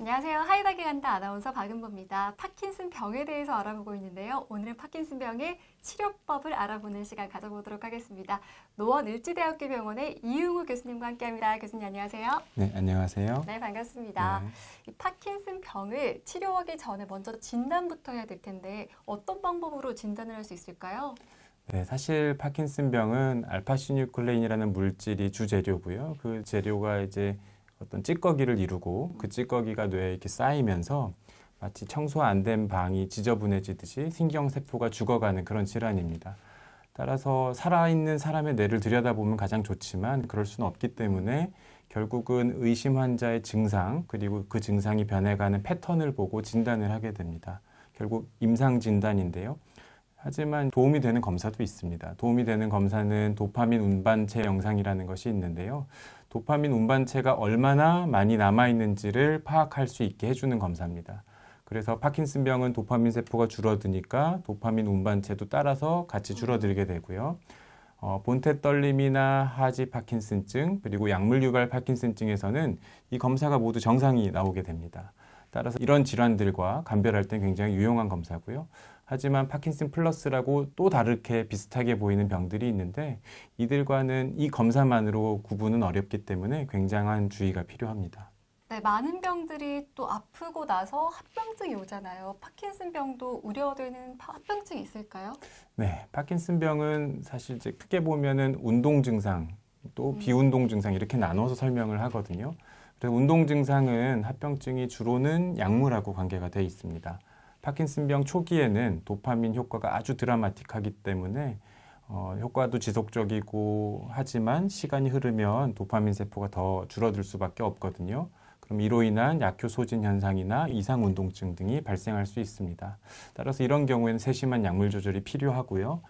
안녕하세요. 하이닥에 간다 아나운서 박은보입니다. 파킨슨 병에 대해서 알아보고 있는데요. 오늘은 파킨슨 병의 치료법을 알아보는 시간 가져보도록 하겠습니다. 노원을지대학교 병원의 이응우 교수님과 함께합니다. 교수님 안녕하세요. 네, 안녕하세요. 네, 반갑습니다. 네. 이 파킨슨 병을 치료하기 전에 먼저 진단부터 해야 될 텐데 어떤 방법으로 진단을 할 수 있을까요? 네, 사실 파킨슨병은 알파시뉴클레인이라는 물질이 주재료고요. 그 재료가 이제 어떤 찌꺼기를 이루고 그 찌꺼기가 뇌에 이렇게 쌓이면서 마치 청소 안 된 방이 지저분해지듯이 신경세포가 죽어가는 그런 질환입니다. 따라서 살아있는 사람의 뇌를 들여다보면 가장 좋지만 그럴 수는 없기 때문에 결국은 의심 환자의 증상 그리고 그 증상이 변해가는 패턴을 보고 진단을 하게 됩니다. 결국 임상 진단인데요. 하지만 도움이 되는 검사도 있습니다. 도움이 되는 검사는 도파민 운반체 영상이라는 것이 있는데요. 도파민 운반체가 얼마나 많이 남아있는지를 파악할 수 있게 해주는 검사입니다. 그래서 파킨슨병은 도파민 세포가 줄어드니까 도파민 운반체도 따라서 같이 줄어들게 되고요. 본태 떨림이나 하지 파킨슨증 그리고 약물 유발 파킨슨증에서는 이 검사가 모두 정상이 나오게 됩니다. 따라서 이런 질환들과 감별할 때 굉장히 유용한 검사고요. 하지만 파킨슨 플러스라고 또 다르게 비슷하게 보이는 병들이 있는데 이들과는 이 검사만으로 구분은 어렵기 때문에 굉장한 주의가 필요합니다. 네, 많은 병들이 또 아프고 나서 합병증이 오잖아요. 파킨슨병도 우려되는 합병증이 있을까요? 네, 파킨슨병은 사실 이제 크게 보면은 운동 증상, 또 비운동 증상 이렇게 나눠서 설명을 하거든요. 그래서 운동 증상은 합병증이 주로는 약물하고 관계가 돼 있습니다. 파킨슨병 초기에는 도파민 효과가 아주 드라마틱하기 때문에 효과도 지속적이고 하지만 시간이 흐르면 도파민 세포가 더 줄어들 수밖에 없거든요. 그럼 이로 인한 약효 소진 현상이나 이상 운동증 등이 발생할 수 있습니다. 따라서 이런 경우에는 세심한 약물 조절이 필요하고요.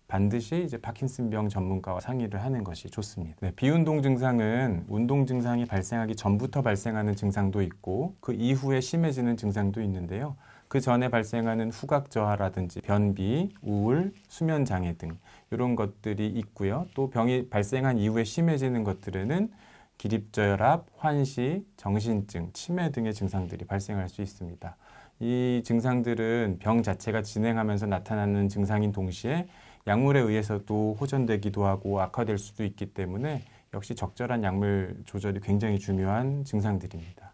반드시 이제 파킨슨병 전문가와 상의를 하는 것이 좋습니다. 네, 비운동 증상은 운동 증상이 발생하기 전부터 발생하는 증상도 있고 그 이후에 심해지는 증상도 있는데요. 그 전에 발생하는 후각 저하라든지 변비, 우울, 수면 장애 등 이런 것들이 있고요. 또 병이 발생한 이후에 심해지는 것들에는 기립저혈압, 환시, 정신증, 치매 등의 증상들이 발생할 수 있습니다. 이 증상들은 병 자체가 진행하면서 나타나는 증상인 동시에 약물에 의해서도 호전되기도 하고 악화될 수도 있기 때문에 역시 적절한 약물 조절이 굉장히 중요한 증상들입니다.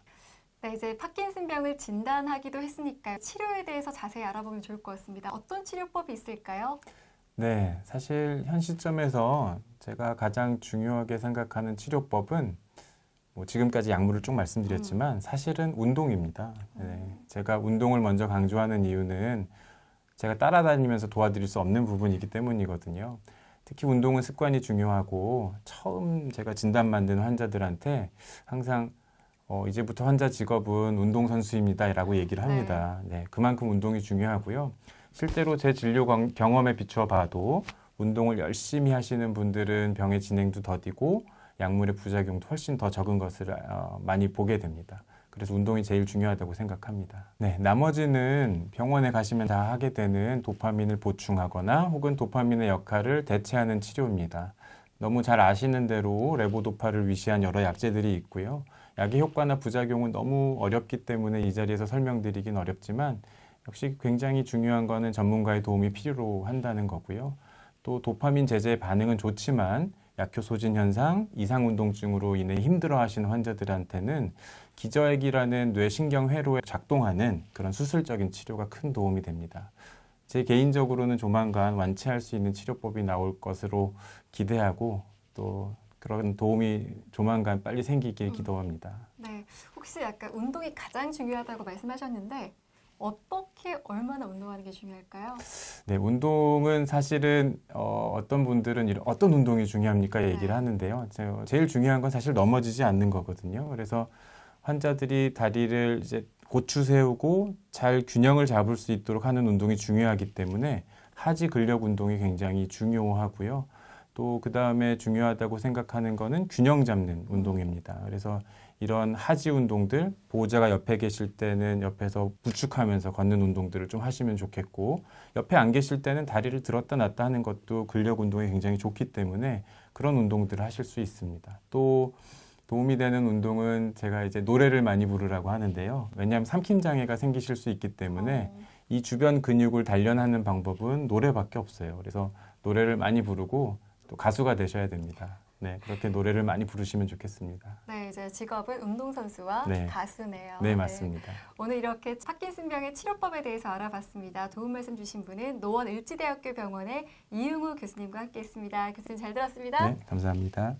네, 이제 파킨슨병을 진단하기도 했으니까 치료에 대해서 자세히 알아보면 좋을 것 같습니다. 어떤 치료법이 있을까요? 네, 사실 현 시점에서 제가 가장 중요하게 생각하는 치료법은 지금까지 약물을 쭉 말씀드렸지만 사실은 운동입니다. 네, 제가 운동을 먼저 강조하는 이유는 제가 따라다니면서 도와드릴 수 없는 부분이기 때문이거든요. 특히 운동은 습관이 중요하고 처음 제가 진단 만든 환자들한테 항상 이제부터 환자 직업은 운동선수입니다 라고 얘기를 합니다. 네, 그만큼 운동이 중요하고요. 실제로 제 진료 경험에 비추어 봐도 운동을 열심히 하시는 분들은 병의 진행도 더디고 약물의 부작용도 훨씬 더 적은 것을 많이 보게 됩니다. 그래서 운동이 제일 중요하다고 생각합니다. 네, 나머지는 병원에 가시면 다 하게 되는 도파민을 보충하거나 혹은 도파민의 역할을 대체하는 치료입니다. 너무 잘 아시는 대로 레보도파를 위시한 여러 약제들이 있고요. 약의 효과나 부작용은 너무 어렵기 때문에 이 자리에서 설명드리긴 어렵지만 역시 굉장히 중요한 거는 전문가의 도움이 필요로 한다는 거고요. 또 도파민 제제의 반응은 좋지만 약효 소진 현상, 이상 운동증으로 인해 힘들어하시는 환자들한테는 기저액이라는 뇌신경회로에 작동하는 그런 수술적인 치료가 큰 도움이 됩니다. 제 개인적으로는 조만간 완치할 수 있는 치료법이 나올 것으로 기대하고 또 그런 도움이 조만간 빨리 생기길 기도합니다. 네, 혹시 약간 운동이 가장 중요하다고 말씀하셨는데 어떻게 얼마나 운동하는 게 중요할까요? 네, 운동은 사실은 어떤 분들은 어떤 운동이 중요합니까 얘기를 하는데요. 제일 중요한 건 사실 넘어지지 않는 거거든요. 그래서 환자들이 다리를 이제 고추 세우고 잘 균형을 잡을 수 있도록 하는 운동이 중요하기 때문에 하지 근력 운동이 굉장히 중요하고요. 또 그 다음에 중요하다고 생각하는 거는 균형 잡는 운동입니다. 그래서 이런 하지 운동들, 보호자가 옆에 계실 때는 옆에서 부축하면서 걷는 운동들을 좀 하시면 좋겠고 옆에 안 계실 때는 다리를 들었다 놨다 하는 것도 근력 운동에 굉장히 좋기 때문에 그런 운동들을 하실 수 있습니다. 또 도움이 되는 운동은 제가 이제 노래를 많이 부르라고 하는데요. 왜냐하면 삼킴 장애가 생기실 수 있기 때문에 이 주변 근육을 단련하는 방법은 노래밖에 없어요. 그래서 노래를 많이 부르고 또 가수가 되셔야 됩니다. 네, 그렇게 노래를 많이 부르시면 좋겠습니다. 네, 이제 직업은 운동선수와 네. 가수네요. 네, 맞습니다. 오늘 이렇게 파킨슨병의 치료법에 대해서 알아봤습니다. 도움 말씀 주신 분은 노원 을지대학교 병원의 이응우 교수님과 함께했습니다. 교수님 잘 들었습니다. 네, 감사합니다.